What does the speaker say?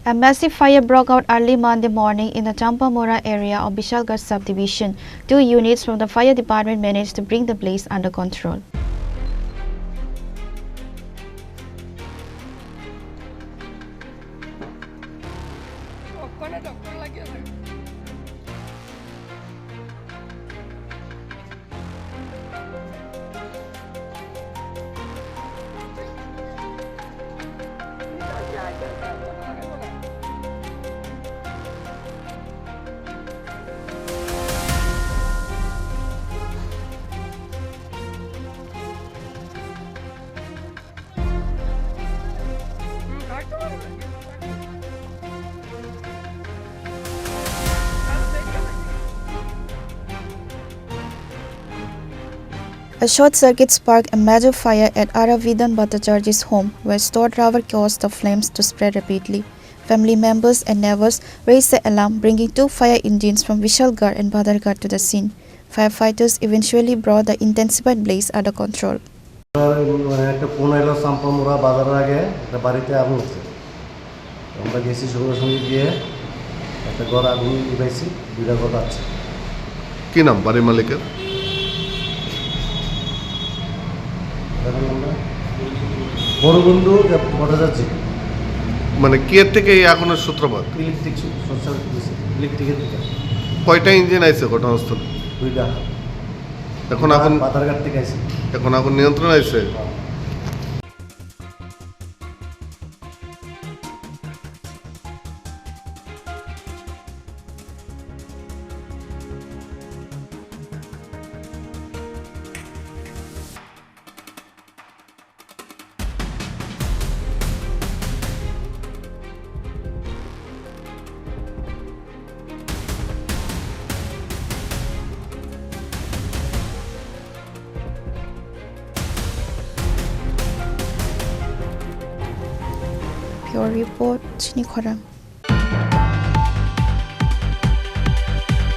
A massive fire broke out early Monday morning in the Champamura area of Bishalgarh subdivision. 2 units from the fire department managed to bring the blaze under control. A short circuit sparked a major fire at Aravidan Bhattacharya's home, where stored rubber caused the flames to spread rapidly. Family members and neighbors raised the alarm, bringing 2 fire engines from Bishalgarh and Bhadargarh to the scene. Firefighters eventually brought the intensified blaze under control. Champamura বাজারের আগে একটা বাড়িতে আগুন হচ্ছে আমরা গেছি সঙ্গে সঙ্গে গিয়ে একটা ঘর আগুন নিভাইছি দুইটা ঘর আছে কি নাম বাড়ির মালিকের বড় বন্ধু ভট্টাচার্য মানে কিয়ের থেকে এই আগুনের সূত্রপাত ইলেকট্রিকের থেকে কয়টা ইঞ্জিন আইছে ঘটনাস্থলে দুইটা এখন আগুন বাজারঘাট থেকে আইছে এখন আগুন নিয়ন্ত্রণ আইছে Pure report, Chini Khorang.